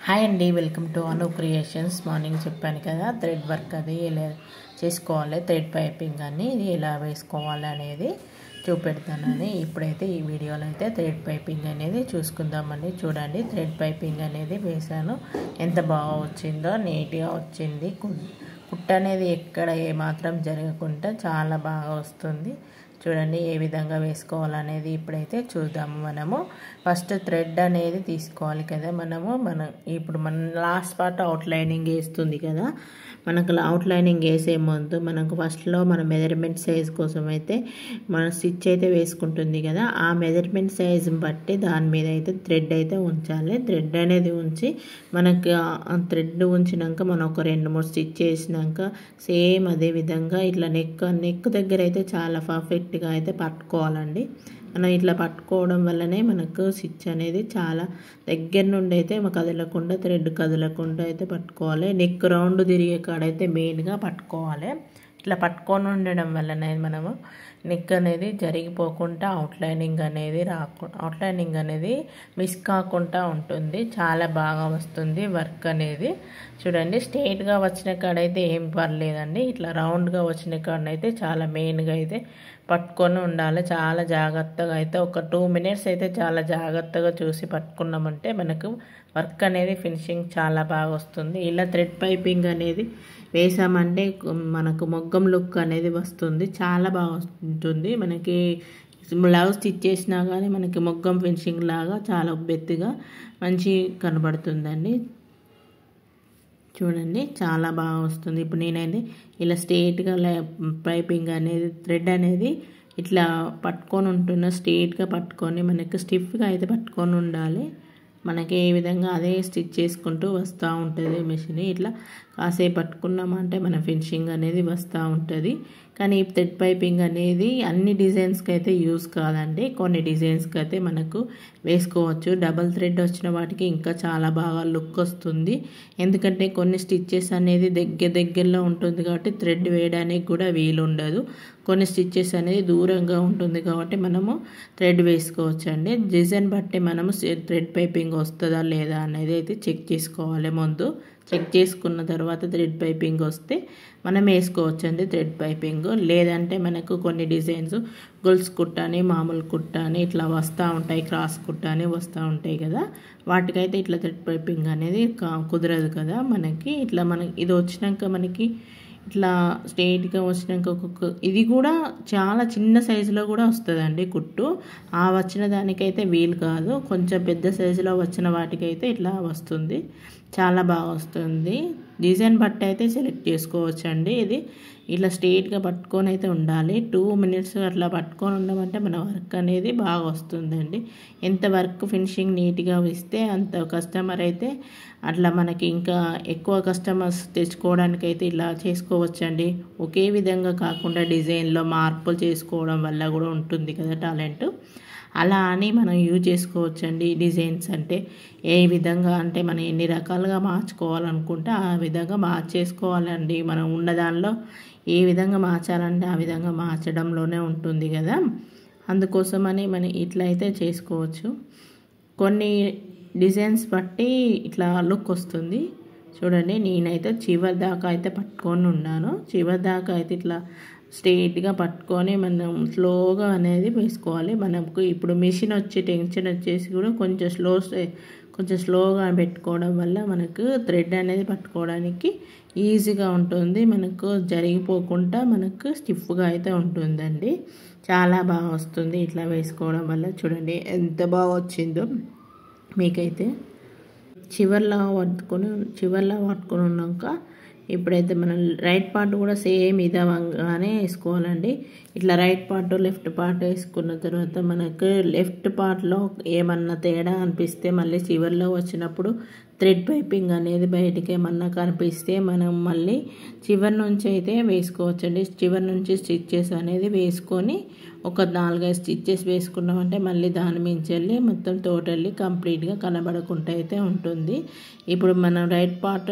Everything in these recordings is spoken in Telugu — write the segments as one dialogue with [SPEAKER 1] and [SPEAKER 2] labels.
[SPEAKER 1] హాయ్ అండి, welcome to Anu creations. Morning చెప్పాను కదా, థ్రెడ్ వర్క్ అది ఎలా చేసుకోవాలి, థ్రెడ్ పైపింగ్ అని ఇది ఎలా వేసుకోవాలి అనేది చూపెడతానని. ఇప్పుడైతే ఈ వీడియోలో అయితే థ్రెడ్ పైపింగ్ అనేది చూసుకుందామండి. చూడండి, థ్రెడ్ పైపింగ్ అనేది వేసాను, ఎంత బాగా వచ్చిందో, నీట్గా వచ్చింది. కుట్ట అనేది ఎక్కడ ఏమాత్రం జరగకుండా చాలా బాగా వస్తుంది. చూడండి ఏ విధంగా వేసుకోవాలనేది ఇప్పుడైతే చూద్దాము. మనము ఫస్ట్ థ్రెడ్ అనేది తీసుకోవాలి కదా. ఇప్పుడు మన లాస్ట్ పార్ట్ అవుట్లైనింగ్ వేస్తుంది కదా. మనకు అవుట్లైనింగ్ వేసే ముందు మనకు ఫస్ట్లో మన మెజర్మెంట్ సైజ్ కోసం అయితే మన స్టిచ్ అయితే వేసుకుంటుంది కదా, ఆ మెజర్మెంట్ సైజుని బట్టి దాని మీద అయితే థ్రెడ్ అయితే ఉంచాలి. థ్రెడ్ అనేది ఉంచి మనకు ఆ థ్రెడ్ ఉంచినాక మనం ఒక 2-3 స్టిచ్ చేసినాక సేమ్ అదే విధంగా ఇట్లా నెక్ దగ్గర అయితే చాలా పర్ఫెక్ట్గా అయితే పట్టుకోవాలండి. మనం ఇట్లా పట్టుకోవడం వల్లనే మనకు స్టిచ్ అనేది చాలా దగ్గర నుండి అయితే కదలకుండా, థ్రెడ్ కదలకుండా అయితే పట్టుకోవాలి. నెక్ రౌండ్ తిరిగే కాడైతే మెయిన్గా పట్టుకోవాలి. ఇట్లా పట్టుకొని ఉండడం వల్లనే మనము నెక్ అనేది జరిగిపోకుండా అవుట్లైనింగ్ అనేది మిస్ కాకుండా ఉంటుంది. చాలా బాగా వస్తుంది వర్క్ అనేది. చూడండి, స్ట్రైట్గా వచ్చిన కాడైతే ఏం పర్లేదండి. ఇట్లా రౌండ్గా వచ్చిన కాడనైతే చాలా మెయిన్గా అయితే పట్టుకొని ఉండాలి. చాలా జాగ్రత్తగా అయితే ఒక 2 minutes అయితే చాలా జాగ్రత్తగా చూసి పట్టుకున్నామంటే మనకు వర్క్ అనేది ఫినిషింగ్ చాలా బాగా వస్తుంది. ఇలా థ్రెడ్ పైపింగ్ అనేది వేసామంటే మనకు మొగ్గం లుక్ అనేది వస్తుంది, చాలా బాగా ఉంటుంది. మనకి బ్లౌజ్ స్టిచ్ చేసినా కానీ మనకి మొగ్గం ఫినిషింగ్ లాగా చాలా బెత్తుగా మంచి కనబడుతుందండి. చూడండి, చాలా బాగా వస్తుంది. ఇప్పుడు నేనైతే ఇలా స్ట్రైట్గా పైపింగ్ అనేది థ్రెడ్ అనేది ఇట్లా పట్టుకొని ఉంటున్నా, స్ట్రైట్గా పట్టుకొని మనకి స్టిఫ్గా అయితే పట్టుకొని ఉండాలి. మనకి ఏ విధంగా అదే స్టిచ్ చేసుకుంటూ వస్తూ ఉంటుంది మిషన్. ఇట్లా కాసేపు పట్టుకున్నామంటే మన ఫినిషింగ్ అనేది వస్తూ ఉంటుంది. కానీ ఈ థ్రెడ్ పైపింగ్ అనేది అన్ని డిజైన్స్కి అయితే యూజ్ కాదండి, కొన్ని డిజైన్స్కి అయితే మనకు వేసుకోవచ్చు. డబల్ థ్రెడ్ వచ్చిన వాటికి ఇంకా చాలా బాగా లుక్ వస్తుంది. ఎందుకంటే కొన్ని స్టిచ్చెస్ అనేది దగ్గరలో ఉంటుంది కాబట్టి థ్రెడ్ వేయడానికి కూడా వీలు ఉండదు. కొన్ని స్టిచ్చెస్ అనేది దూరంగా ఉంటుంది కాబట్టి మనము థ్రెడ్ వేసుకోవచ్చు అండి. డిజైన్ బట్టి మనము థ్రెడ్ పైపింగ్ వస్తుందా లేదా అనేది అయితే చెక్ చేసుకోవాలి. ముందు చెక్ చేసుకున్న తర్వాత థ్రెడ్ పైపింగ్ వస్తే మనం వేసుకోవచ్చు అండి థ్రెడ్ పైపింగ్. లేదంటే మనకు కొన్ని డిజైన్స్ గొలుసు కుట్ట అని, మామూలు కుట్ట అని ఇట్లా వస్తూ ఉంటాయి, క్రాస్ కుట్ట అని వస్తూ ఉంటాయి కదా, వాటికైతే ఇట్లా థ్రెడ్ పైపింగ్ అనేది కుదరదు కదా మనకి. ఇట్లా ఇది వచ్చినాక మనకి ఇట్లా స్ట్రైట్గా వచ్చినాక ఇది కూడా చాలా చిన్న సైజులో కూడా వస్తుందండి కుట్టు. ఆ వచ్చిన దానికైతే వీలు కాదు, కొంచెం పెద్ద సైజులో వచ్చిన వాటికైతే ఇట్లా వస్తుంది, చాలా బాగా వస్తుంది. డిజైన్ బట్టి అయితే సెలెక్ట్ చేసుకోవచ్చు అండి. ఇది ఇట్లా స్ట్రైట్గా పట్టుకొని అయితే ఉండాలి. 2 minutes అట్లా పట్టుకొని ఉండమంటే మన వర్క్ అనేది బాగా వస్తుందండి. ఎంత వర్క్ ఫినిషింగ్ నీట్గా ఇస్తే అంత కస్టమర్ అయితే అట్లా మనకి ఇంకా ఎక్కువ కస్టమర్స్ తెచ్చుకోవడానికి అయితే ఇలా చేసుకోవచ్చండి. ఒకే విధంగా కాకుండా డిజైన్లో మార్పులు చేసుకోవడం వల్ల కూడా ఉంటుంది కదా టాలెంట్. అలా అని మనం యూజ్ చేసుకోవచ్చండి. డిజైన్స్ అంటే ఏ విధంగా అంటే మనం ఎన్ని రకాలుగా మార్చుకోవాలనుకుంటే ఆ విధంగా మార్చేసుకోవాలండి. మనం ఉన్న దానిలో ఏ విధంగా మార్చాలంటే ఆ విధంగా మార్చడంలోనే ఉంటుంది కదా. అందుకోసమని మనం ఇట్లా అయితే చేసుకోవచ్చు. కొన్ని డిజైన్స్ బట్టి ఇట్లా లుక్ వస్తుంది. చూడండి, నేనైతే చివరి దాకా అయితే పట్టుకొని ఉన్నాను. చివరి దాకా అయితే ఇట్లా స్ట్రైట్గా పట్టుకొని మనం స్లోగా అనేది వేసుకోవాలి. మనకు ఇప్పుడు మిషన్ టెన్షన్ వచ్చేసి కూడా కొంచెం స్లోగా పెట్టుకోవడం వల్ల మనకు థ్రెడ్ అనేది పట్టుకోవడానికి ఈజీగా ఉంటుంది. మనకు జరిగిపోకుండా మనకు స్టిఫ్గా అయితే ఉంటుందండి. చాలా బాగా వస్తుంది ఇట్లా వేసుకోవడం వల్ల. చూడండి ఎంత బాగా వచ్చిందో మీకైతే. చివర్లా పట్టుకొని ఉన్నాక ఇప్పుడైతే మనం రైట్ పార్ట్ కూడా సేమ్ ఇదవగానే వేసుకోవాలండి. ఇట్లా రైట్ పార్ట్ లెఫ్ట్ పార్ట్ వేసుకున్న తర్వాత మనకు లెఫ్ట్ పార్ట్లో ఏమన్నా తేడా అనిపిస్తే మళ్ళీ చివర్లో వచ్చినప్పుడు థ్రెడ్ పైపింగ్ అనేది బయటికి ఏమన్నా కనిపిస్తే మనం మళ్ళీ చివరి నుంచి అయితే వేసుకోవచ్చండి. చివరి నుంచి స్టిచ్చెస్ అనేది వేసుకొని ఒక 4-5 స్టిచ్చెస్ వేసుకున్నామంటే మళ్ళీ దాని మించి వెళ్ళి మొత్తం టోటల్లీ కంప్లీట్గా కనబడకుండా అయితే ఉంటుంది. ఇప్పుడు మనం రైట్ పార్ట్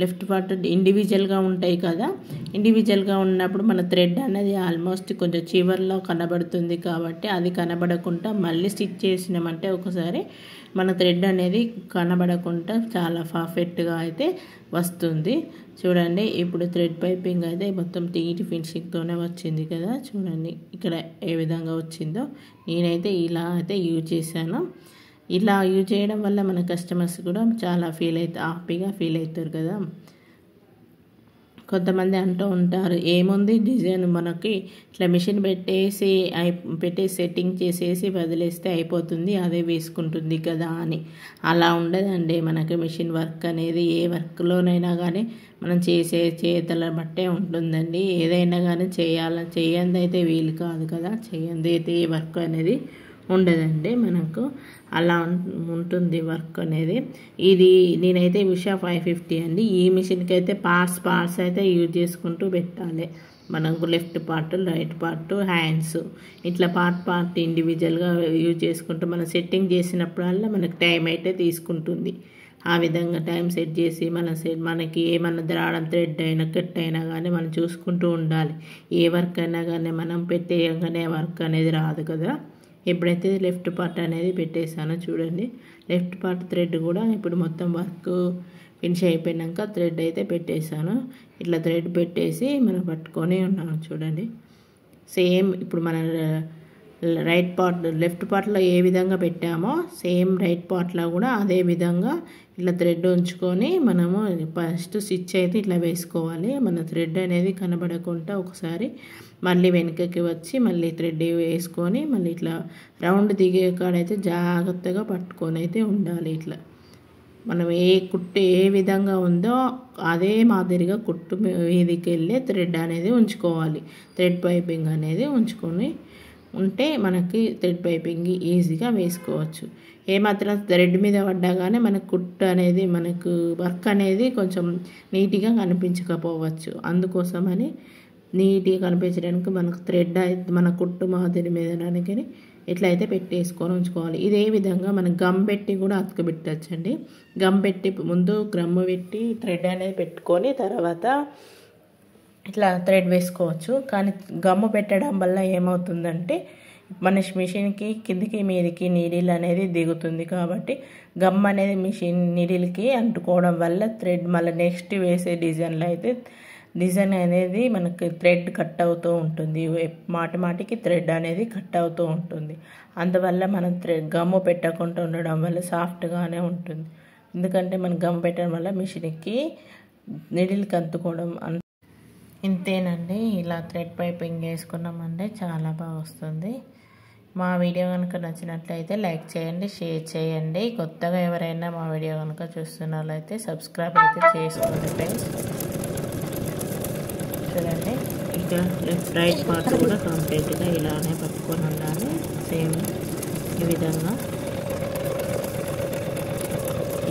[SPEAKER 1] లెఫ్ట్ పార్ట్ ఇండివిజువల్గా ఉంటాయి కదా, ఇండివిజువల్గా ఉన్నప్పుడు మన థ్రెడ్ అనేది ఆల్మోస్ట్ కొంచెం చివర్లో కనబడుతుంది కాబట్టి అది కనబడకుండా మళ్ళీ స్టిచ్ చేసినామంటే ఒకసారి మన థ్రెడ్ అనేది కనబడకుండా చాలా పర్ఫెక్ట్గా అయితే వస్తుంది. చూడండి ఇప్పుడు థ్రెడ్ పైపింగ్ అయితే మొత్తం నీట్ ఫినిషింగ్తోనే వచ్చింది కదా. చూడండి ఇక్కడ ఏ విధంగా వచ్చిందో. నేనైతే ఇలా అయితే యూజ్ చేశాను. ఇలా యూజ్ చేయడం వల్ల మన కస్టమర్స్ కూడా చాలా హ్యాపీగా ఫీల్ అవుతారు కదా. కొంతమంది అంటూ ఉంటారు, ఏముంది డిజైన్ మనకి ఇట్లా మిషన్ పెట్టేసి సెట్టింగ్ చేసేసి వదిలేస్తే అయిపోతుంది, అదే వేసుకుంటుంది కదా అని. అలా ఉండదండి. మనకి మిషన్ వర్క్ అనేది ఏ వర్క్లోనైనా కానీ మనం చేసే చేతల బట్టే ఉంటుందండి. ఏదైనా కానీ చేయంది అయితే వీలు కాదు కదా. చేయంది అయితే ఏ వర్క్ అనేది ఉండదండి. మనకు అలా ఉంటుంది వర్క్ అనేది. ఇది నేనైతే ఉషా 550 అండి. ఈ మిషన్కి అయితే పార్ట్స్ అయితే యూజ్ చేసుకుంటూ పెట్టాలి. మనకు left part, right part, hands ఇట్లా పార్ట్ ఇండివిజువల్గా యూజ్ చేసుకుంటూ మనం సెట్టింగ్ చేసినప్పుడల్లా మనకు టైం అయితే తీసుకుంటుంది. ఆ విధంగా టైం సెట్ చేసి మనకి ఏమన్నా రావడం థ్రెడ్ అయినా కట్ అయినా కానీ మనం చూసుకుంటూ ఉండాలి. ఏ వర్క్ అయినా కానీ మనం పెట్టేయంగానే వర్క్ అనేది రాదు కదా. ఎప్పుడైతే లెఫ్ట్ పార్ట్ అనేది పెట్టేసానో చూడండి, లెఫ్ట్ పార్ట్ థ్రెడ్ కూడా ఇప్పుడు మొత్తం వర్క్ ఫినిష్ అయిపోయాక థ్రెడ్ అయితే పెట్టేశాను. ఇట్లా థ్రెడ్ పెట్టేసి మనం పట్టుకొని ఉన్నాను చూడండి. సేమ్ ఇప్పుడు మన లెఫ్ట్ పార్ట్లో ఏ విధంగా పెట్టామో సేమ్ రైట్ పార్ట్లో కూడా అదే విధంగా ఇట్లా థ్రెడ్ ఉంచుకొని మనము ఫస్ట్ స్టిచ్ అయితే ఇట్లా వేసుకోవాలి. మన థ్రెడ్ అనేది కనబడకుండా ఒకసారి మళ్ళీ వెనుకకి వచ్చి మళ్ళీ థ్రెడ్ వేసుకొని మళ్ళీ ఇట్లా రౌండ్ దిగే కాడైతే జాగ్రత్తగా పట్టుకొని అయితే ఉండాలి. ఇట్లా మనం కుట్టు ఏ విధంగా ఉందో అదే మాదిరిగా కుట్టు మీదకి వెళ్ళే థ్రెడ్ అనేది ఉంచుకోవాలి. థ్రెడ్ పైపింగ్ అనేది ఉంచుకొని ఉంటే మనకి థ్రెడ్ పైపింగ్ ఈజీగా వేసుకోవచ్చు. ఏమాత్రం థ్రెడ్ మీద పడ్డా కానీ మనకు కుట్టు అనేది మనకు వర్క్ అనేది కొంచెం నీట్గా కనిపించకపోవచ్చు. అందుకోసమని నీట్గా కనిపించడానికి మనకు థ్రెడ్ అయితే మన కుట్టు మాదిరి మీద ఎట్లయితే పెట్టేసుకొని ఉంచుకోవాలి. ఇదే విధంగా మనం గమ్ పెట్టి కూడా అతకబెట్టచ్చండి. గమ్ పెట్టి ముందు గమ్ము పెట్టి థ్రెడ్ అనేది పెట్టుకొని తర్వాత ఇట్లా థ్రెడ్ వేసుకోవచ్చు. కానీ గమ్ము పెట్టడం వల్ల ఏమవుతుందంటే మన మిషన్కి కిందికి మీదికి నీడిల్ అనేది దిగుతుంది. కాబట్టి గమ్ అనేది మిషన్ నీడిల్కి అంటుకోవడం వల్ల థ్రెడ్ మళ్ళీ నెక్స్ట్ వేసే డిజైన్ అనేది మనకి థ్రెడ్ కట్ అవుతూ ఉంటుంది. మాటికి థ్రెడ్ అనేది కట్ అవుతూ ఉంటుంది. అందువల్ల మనం గమ్ము పెట్టకుండా ఉండడం వల్ల సాఫ్ట్గానే ఉంటుంది. ఎందుకంటే మనం గమ్ము పెట్టడం వల్ల మిషన్కి నీడిల్కి అంటుకోవడం ఇంతేనండి. ఇలా థ్రెడ్ పైపింగ్ వేసుకున్నామంటే చాలా బాగా వస్తుంది. మా వీడియో కనుక నచ్చినట్లయితే లైక్ చేయండి, షేర్ చేయండి. కొత్తగా ఎవరైనా మా వీడియో కనుక చూస్తున్నట్లయితే సబ్స్క్రైబ్ అయితే చేసుకోండి ఫ్రెండ్స్. చూడండి ఇక లెఫ్ట్ రైట్ పార్ట్ కూడా కంప్లీట్గా ఇలానే పట్టుకొని ఉండాలి. సేమ్ ఈ విధంగా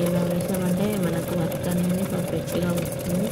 [SPEAKER 1] ఇలా వేసామంటే మనకు వర్క్ అనేది పర్ఫెక్ట్గా వస్తుంది.